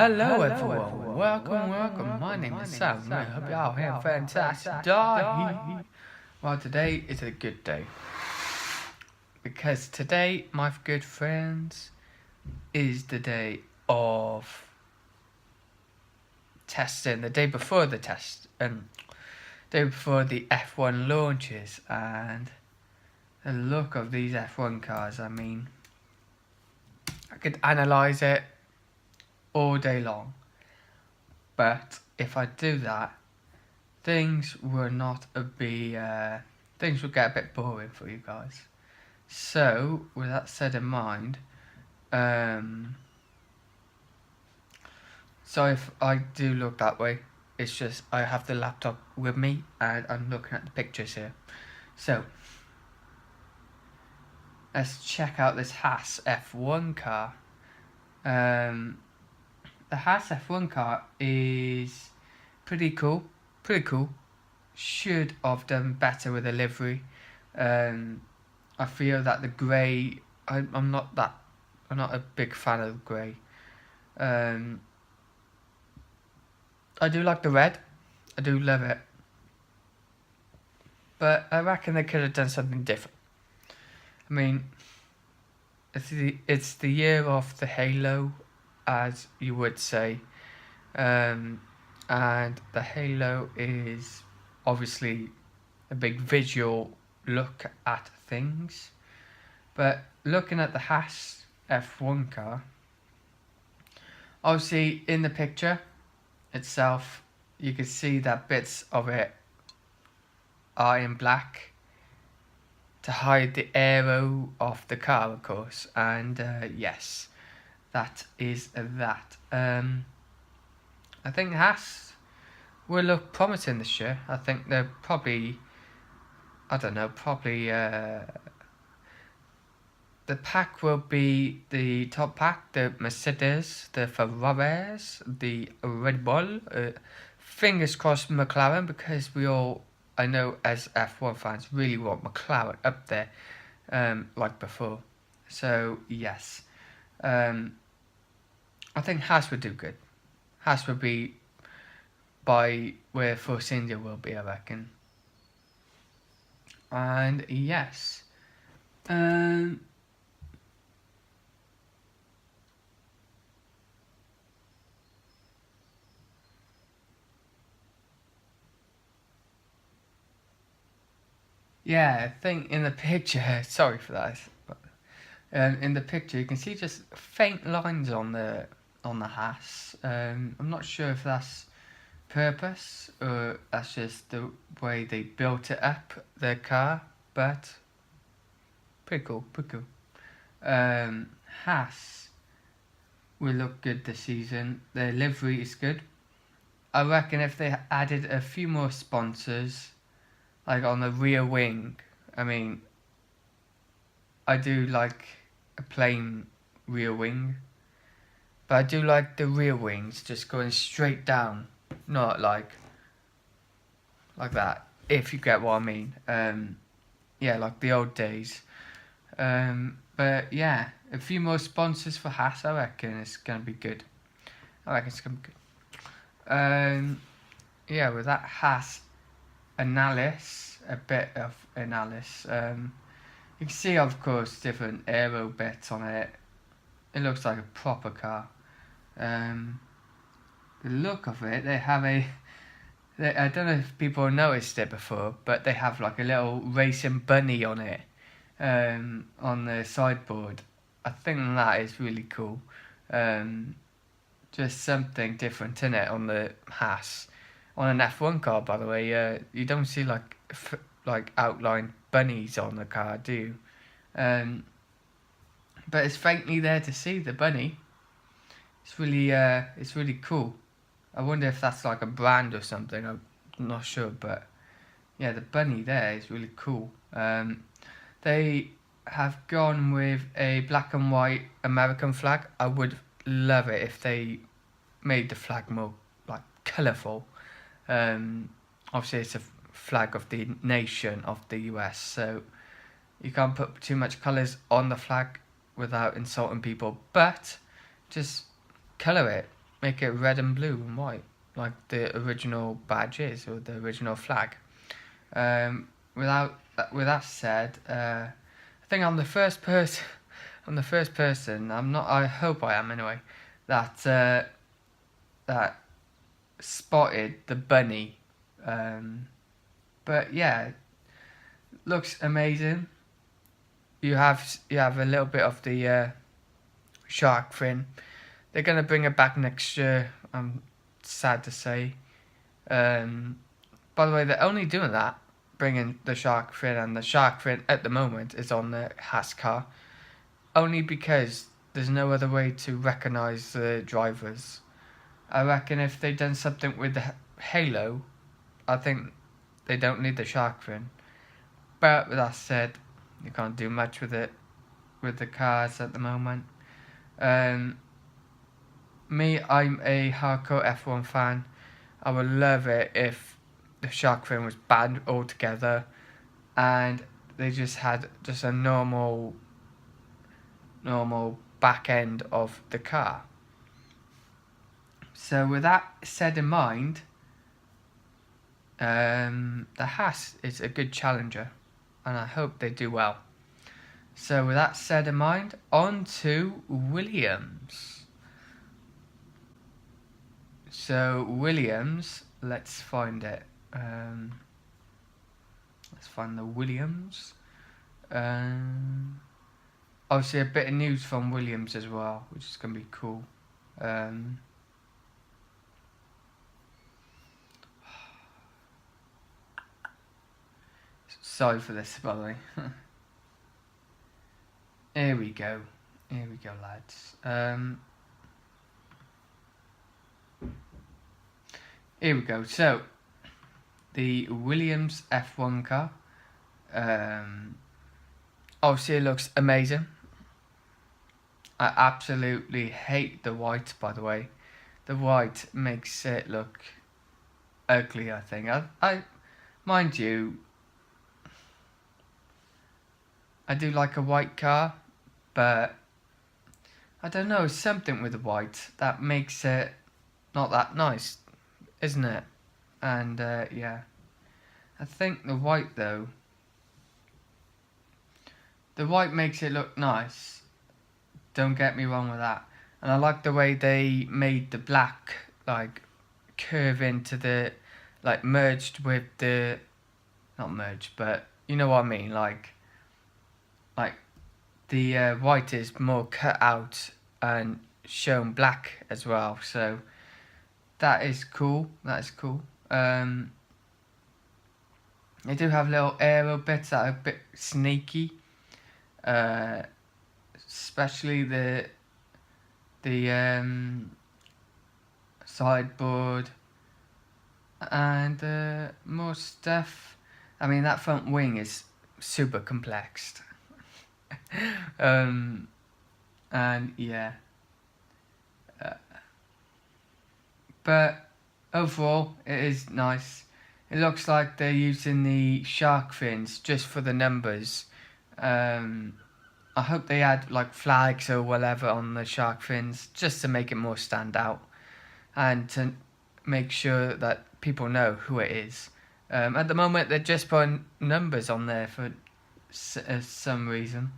Hello everyone, welcome, my name is Sam, I hope you all have a fantastic day. Well, today is a good day, because today, my good friends, is the day of testing, the day before the test, day before the F1 launches, and the look of these F1 cars, I mean, I could analyse it all day long. But if I do that, things will things will get a bit boring for you guys. So, with that said in mind, so if I do look that way, it's just I have the laptop with me and I'm looking at the pictures here. So, let's check out this Haas F1 car. The Haas F1 car is pretty cool. Should have done better with the livery. I feel that the grey, I'm not a big fan of grey. I do like the red, I do love it, but I reckon they could have done something different. I mean, it's the year of the halo, as you would say, and the halo is obviously a big visual look at things. But looking at the Haas F1 car, obviously in the picture itself, you can see that bits of it are in black to hide the aero of the car, of course. And yes, that is that. I think Haas will look promising this year. I think they're probably, the pack will be the top pack, the Mercedes, the Ferraris, the Red Bull. Fingers crossed McLaren, because I know as F1 fans, really want McLaren up there, like before. So, yes. I think Haas would do good. Haas would be by where Force India will be, I reckon. And yes. Yeah, I think in the picture, sorry for that, but in the picture you can see just faint lines on the Haas. I'm not sure if that's purpose or that's just the way they built it up, their car, but pretty cool. Haas will look good this season. Their livery is good. I reckon if they added a few more sponsors, like on the rear wing, I mean, I do like a plain rear wing, but I do like the rear wings just going straight down, not like that, if you get what I mean. Yeah, like the old days. But yeah, a few more sponsors for Haas, I reckon it's going to be good. Yeah, with that Haas Analyse, a bit of Analyse. You can see, of course, different aero bits on it. It looks like a proper car. The look of it, they have I don't know if people noticed it before, but they have like a little racing bunny on it, on the sideboard. I think that is really cool. Just something different in it on the Haas. On an F1 car, by the way, you don't see like outlined bunnies on the car, do you? But it's faintly there to see the bunny. It's really cool. I wonder if that's like a brand or something. I'm not sure, but yeah, the bunny there is really cool. They have gone with a black and white American flag. I would love it if they made the flag more like colourful. Obviously it's a flag of the nation of the US, so you can't put too much colours on the flag without insulting people, but just colour it make it red and blue and white, like the original badge is, or the original flag. With that said, I think I'm the first person. I'm the first person. I'm not. I hope I am anyway. That spotted the bunny. But yeah, looks amazing. You have a little bit of the shark fin. They're gonna bring it back next year. I'm sad to say. By the way, they're only doing that, bringing the shark fin, and the shark fin at the moment is on the Haas car, only because there's no other way to recognise the drivers. I reckon if they'd done something with the halo, I think they don't need the shark fin. But with that said, you can't do much with it, with the cars at the moment. Me, I'm a hardcore F1 fan. I would love it if the shark fin was banned altogether and they just had just a normal back end of the car. So with that said in mind, the Haas is a good challenger and I hope they do well. So with that said in mind, on to Williams. So Williams, let's find it. Let's find the Williams. Obviously a bit of news from Williams as well, which is going to be cool. Sorry for this, by the way. Here we go, lads. Here we go. So, the Williams F1 car. Obviously, it looks amazing. I absolutely hate the white, by the way. The white makes it look ugly, I think. I mind you, I do like a white car, but I don't know, something with the white that makes it not that nice, isn't it? And yeah, I think the white though, the white makes it look nice, don't get me wrong with that. And I like the way they made the black like curve into the, like merged with the, not merged, but you know what I mean, like the white is more cut out and shown black as well, so that is cool. They do have little aero bits that are a bit sneaky, especially the sideboard and more stuff. I mean, that front wing is super complexed. And yeah, but overall it is nice. It looks like they're using the shark fins just for the numbers. I hope they add like flags or whatever on the shark fins just to make it more stand out and to make sure that people know who it is. At the moment they're just putting numbers on there for some reason.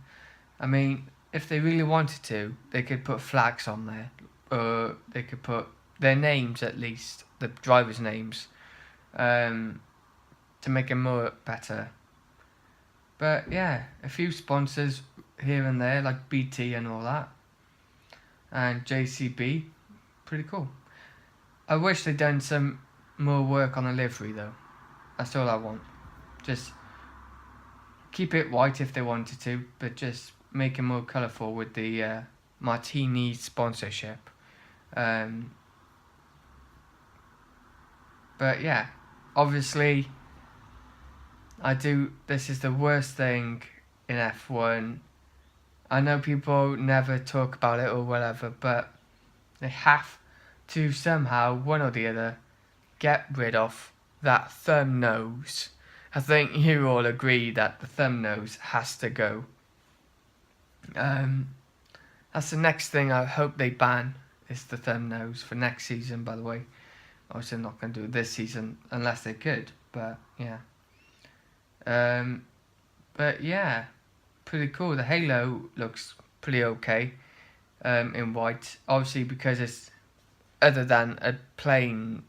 I mean, if they really wanted to, they could put flags on there, or they could put their names at least, the drivers' names, to make it more better. But yeah, a few sponsors here and there, like BT and all that, and JCB, pretty cool. I wish they'd done some more work on the livery though. That's all I want. Just keep it white if they wanted to, but just make it more colourful with the Martini sponsorship. But yeah, obviously this is the worst thing in F1. I know people never talk about it or whatever, but they have to somehow, one or the other, get rid of that thumb nose. I think you all agree that the thumb nose has to go. That's the next thing I hope they ban. is the thumbnails for next season, by the way. Obviously I'm not going to do it this season unless they could, but yeah. But yeah, pretty cool. The halo looks pretty okay in white. Obviously because it's other than a plain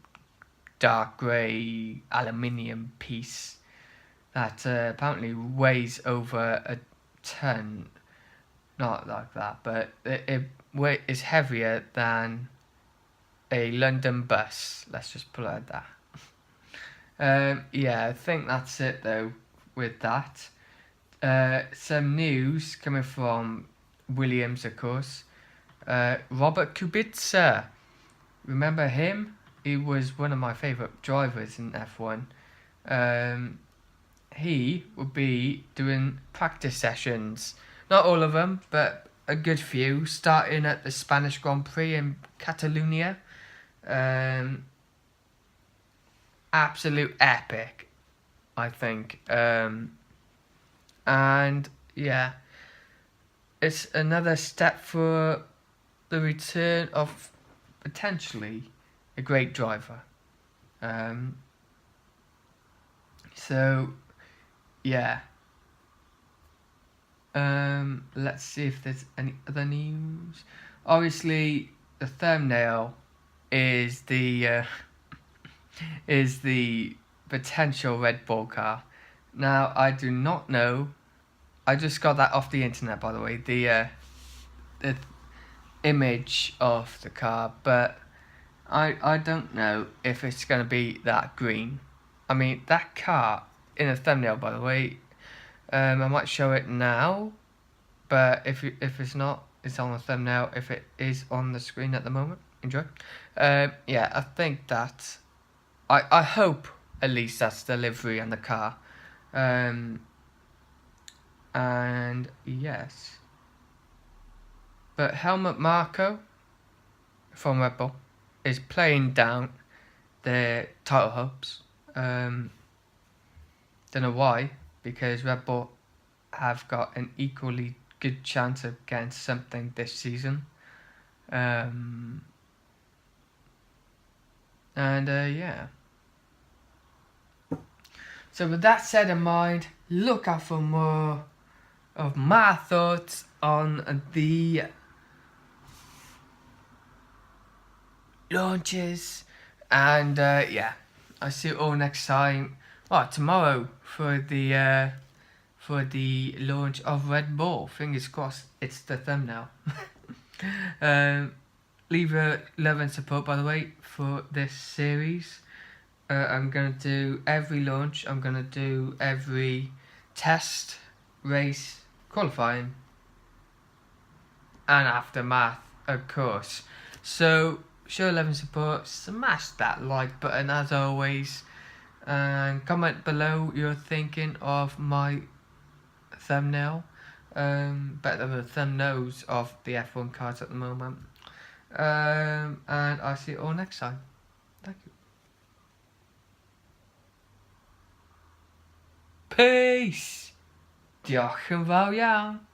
dark grey aluminium piece that apparently weighs over a ton. Not like that, but it is heavier than a London bus. Let's just put it like that. Yeah, I think that's it though with that. Some news coming from Williams, of course. Robert Kubica. Remember him? He was one of my favourite drivers in F1. He will be doing practice sessions. Not all of them, but a good few, starting at the Spanish Grand Prix in Catalonia. Absolute epic, I think. And yeah, it's another step for the return of potentially a great driver. So yeah. Let's see if there's any other news. Obviously, the thumbnail is the potential Red Bull car. Now, I do not know. I just got that off the internet, by the way. The image of the car, but I don't know if it's gonna be that green. I mean, that car in a thumbnail, by the way. I might show it now, but if it's not, it's on the thumbnail. If it is on the screen at the moment, enjoy. Yeah, I think that I hope at least that's the livery and the car. And yes, but Helmut Marko from Red Bull is playing down their title hopes. Don't know why, because Red Bull have got an equally good chance of getting something this season. And yeah. So with that said in mind, look out for more of my thoughts on the launches. And yeah, I'll see you all next time. Oh, tomorrow for the launch of Red Bull. Fingers crossed it's the thumbnail. Leave a love and support, by the way, for this series. I'm going to do every launch. I'm going to do every test, race, qualifying, and aftermath, of course. So, show love and support. Smash that like button, as always. And comment below your thinking of my thumbnail. Better the thumbnails of the F1 cards at the moment. And I'll see you all next time. Thank you. Peace! Diolch yn fawr iawn.